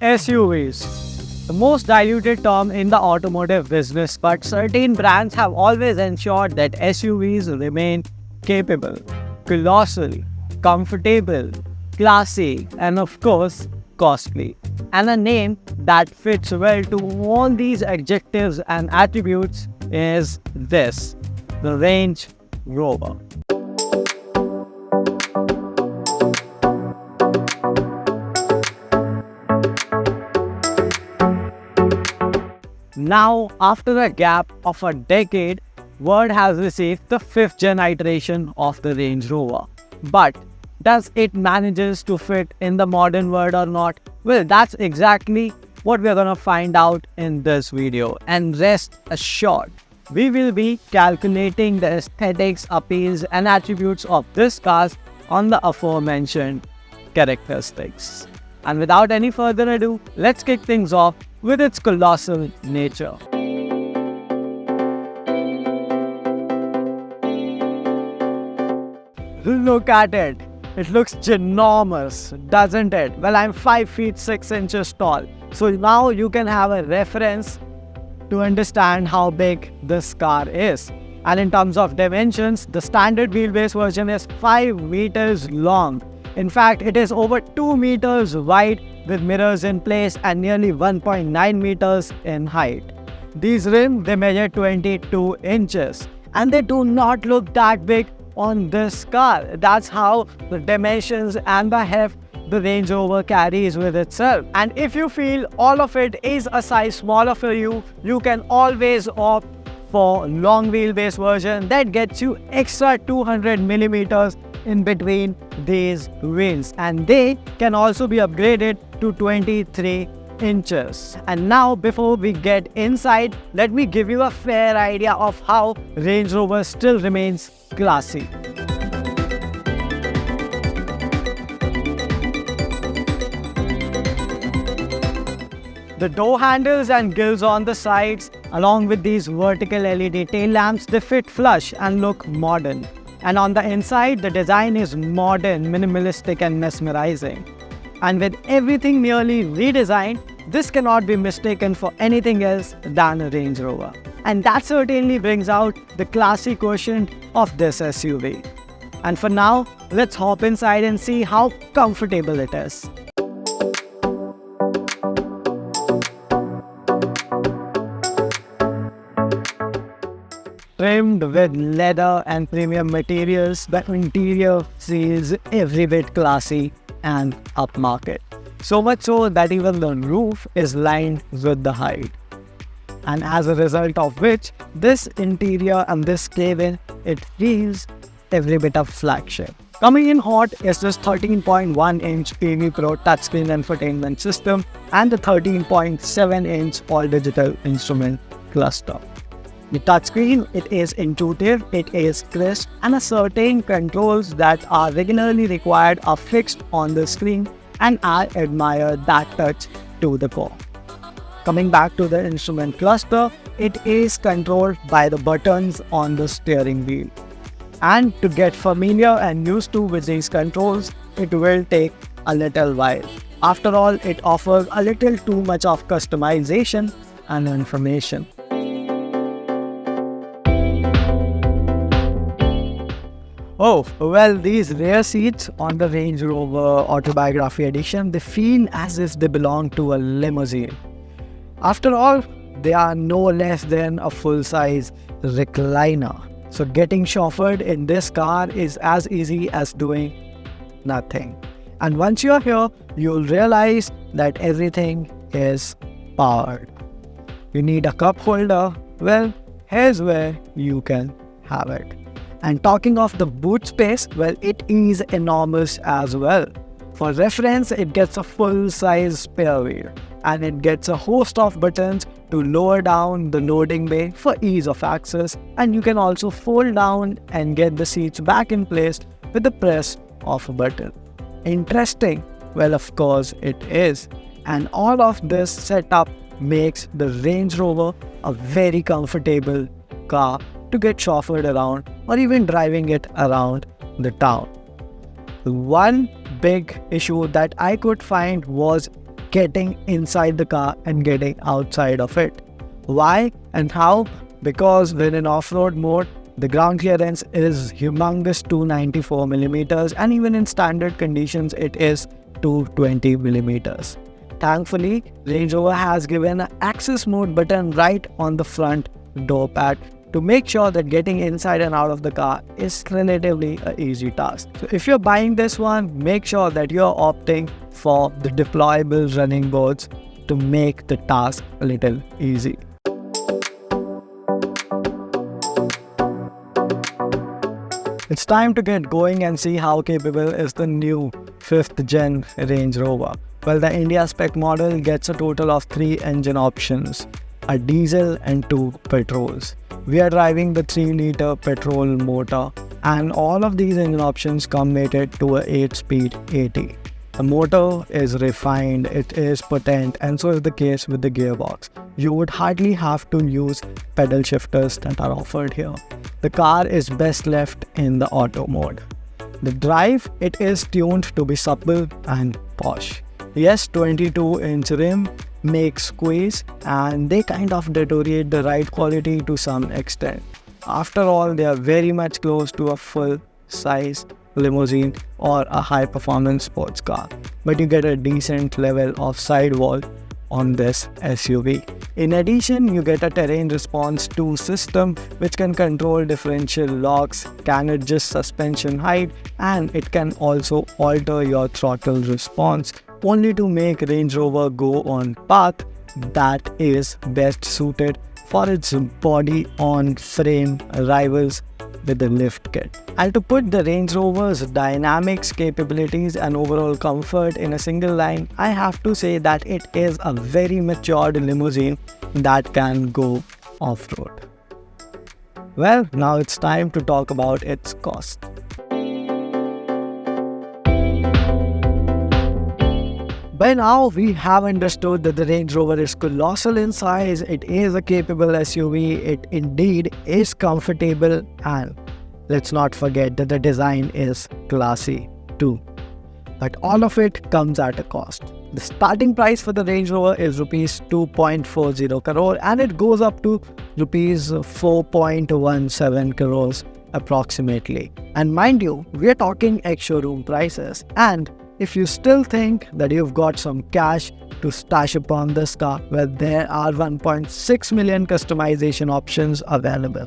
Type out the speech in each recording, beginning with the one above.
SUVs, the most diluted term in the automotive business, but certain brands have always ensured that SUVs remain capable, colossal, comfortable, classy, and of course, costly. And a name that fits well to all these adjectives and attributes is this, the Range Rover. Now, after a gap of a decade, Word has received the 5th gen iteration of the Range Rover. But does it manages to fit in the modern world or not? Well, that's exactly what we're gonna find out in this video. And rest assured, we will be calculating the aesthetics, appeals and attributes of this car on the aforementioned characteristics. And without any further ado, let's kick things off with its colossal nature. Look at it. It looks ginormous, doesn't it? Well, I'm 5 feet 6 inches tall. So now you can have a reference to understand how big this car is. And in terms of dimensions, the standard wheelbase version is 5 meters long. In fact, it is over 2 meters wide with mirrors in place and nearly 1.9 meters in height. These rims, they measure 22 inches and they do not look that big on this car. That's how the dimensions and the heft the Range Rover carries with itself. And if you feel all of it is a size smaller for you, you can always opt for long wheelbase version that gets you extra 200 millimeters in between these wheels, and they can also be upgraded to 23 inches. And now, before we get inside, let me give you a fair idea of how Range Rover still remains classy. The door handles and grills on the sides, along with these vertical LED tail lamps, they fit flush and look modern. And on the inside, the design is modern, minimalistic and mesmerizing. And with everything nearly redesigned, this cannot be mistaken for anything else than a Range Rover. And that certainly brings out the classy quotient of this SUV. And for now, let's hop inside and see how comfortable it is. Trimmed with leather and premium materials, the interior feels every bit classy and upmarket. So much so that even the roof is lined with the hide. And as a result of which, this interior and this cabin, it feels every bit of flagship. Coming in hot is this 13.1-inch AV Pro touchscreen infotainment system and the 13.7-inch all-digital instrument cluster. The touchscreen, it is intuitive, it is crisp, and certain controls that are regularly required are fixed on the screen, and I admire that touch to the core. Coming back to the instrument cluster, it is controlled by the buttons on the steering wheel. And to get familiar and used to with these controls, it will take a little while. After all, it offers a little too much of customization and information. Oh, well, these rear seats on the Range Rover Autobiography Edition, they feel as if they belong to a limousine. After all, they are no less than a full-size recliner. So getting chauffeured in this car is as easy as doing nothing. And once you're here, you'll realize that everything is powered. You need a cup holder? Well, here's where you can have it. And talking of the boot space, well, it is enormous as well. For reference, it gets a full-size spare wheel and it gets a host of buttons to lower down the loading bay for ease of access, and you can also fold down and get the seats back in place with the press of a button. Interesting? Well, of course it is. And all of this setup makes the Range Rover a very comfortable car to get chauffeured around or even driving it around the town. One big issue that I could find was getting inside the car and getting outside of it. Why and how? Because when in off-road mode, the ground clearance is humongous 294 millimeters, and even in standard conditions it is 220 millimeters. Thankfully, Range Rover has given an access mode button right on the front door pad to make sure that getting inside and out of the car is relatively an easy task. So if you're buying this one, make sure that you're opting for the deployable running boards to make the task a little easy. It's time to get going and see how capable is the new 5th gen Range Rover. Well, the India spec model gets a total of 3 engine options, a diesel and 2 petrols. We are driving the 3-liter petrol motor, and all of these engine options come mated to a 8-speed AT. The motor is refined, it is potent, and so is the case with the gearbox. You would hardly have to use pedal shifters that are offered here. The car is best left in the auto mode. The drive, it is tuned to be supple and posh. Yes, 22-inch rim makes squeeze, and they kind of deteriorate the ride quality to some extent. After all, they are very much close to a full-size limousine or a high-performance sports car, but you get a decent level of sidewall on this SUV. In addition, you get a terrain response 2 system which can control differential locks, can adjust suspension height, and it can also alter your throttle response, only to make Range Rover go on path that is best suited for its body-on-frame rivals with the lift kit. And to put the Range Rover's dynamics, capabilities and overall comfort in a single line, I have to say that it is a very matured limousine that can go off-road. Well, now it's time to talk about its cost. By now, we have understood that the Range Rover is colossal in size, it is a capable SUV, it indeed is comfortable, and let's not forget that the design is classy too. But all of it comes at a cost. The starting price for the Range Rover is Rs 2.40 crore, and it goes up to Rs 4.17 crores approximately. And mind you, we are talking ex-showroom prices, and if you still think that you've got some cash to stash upon this car, well, there are 1.6 million customization options available.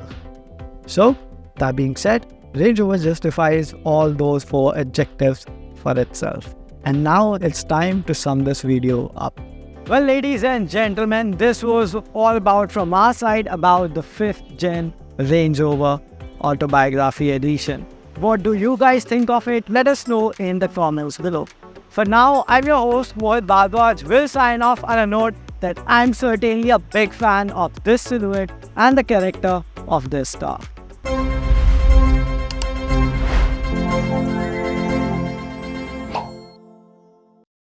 So, that being said, Range Rover justifies all those 4 adjectives for itself. And now it's time to sum this video up. Well, ladies and gentlemen, this was all about from our side about the 5th gen Range Rover Autobiography edition. What do you guys think of it? Let us know in the comments below. For now, I'm your host, Mohit Bhardwaj. We'll sign off on a note that I'm certainly a big fan of this silhouette and the character of this star.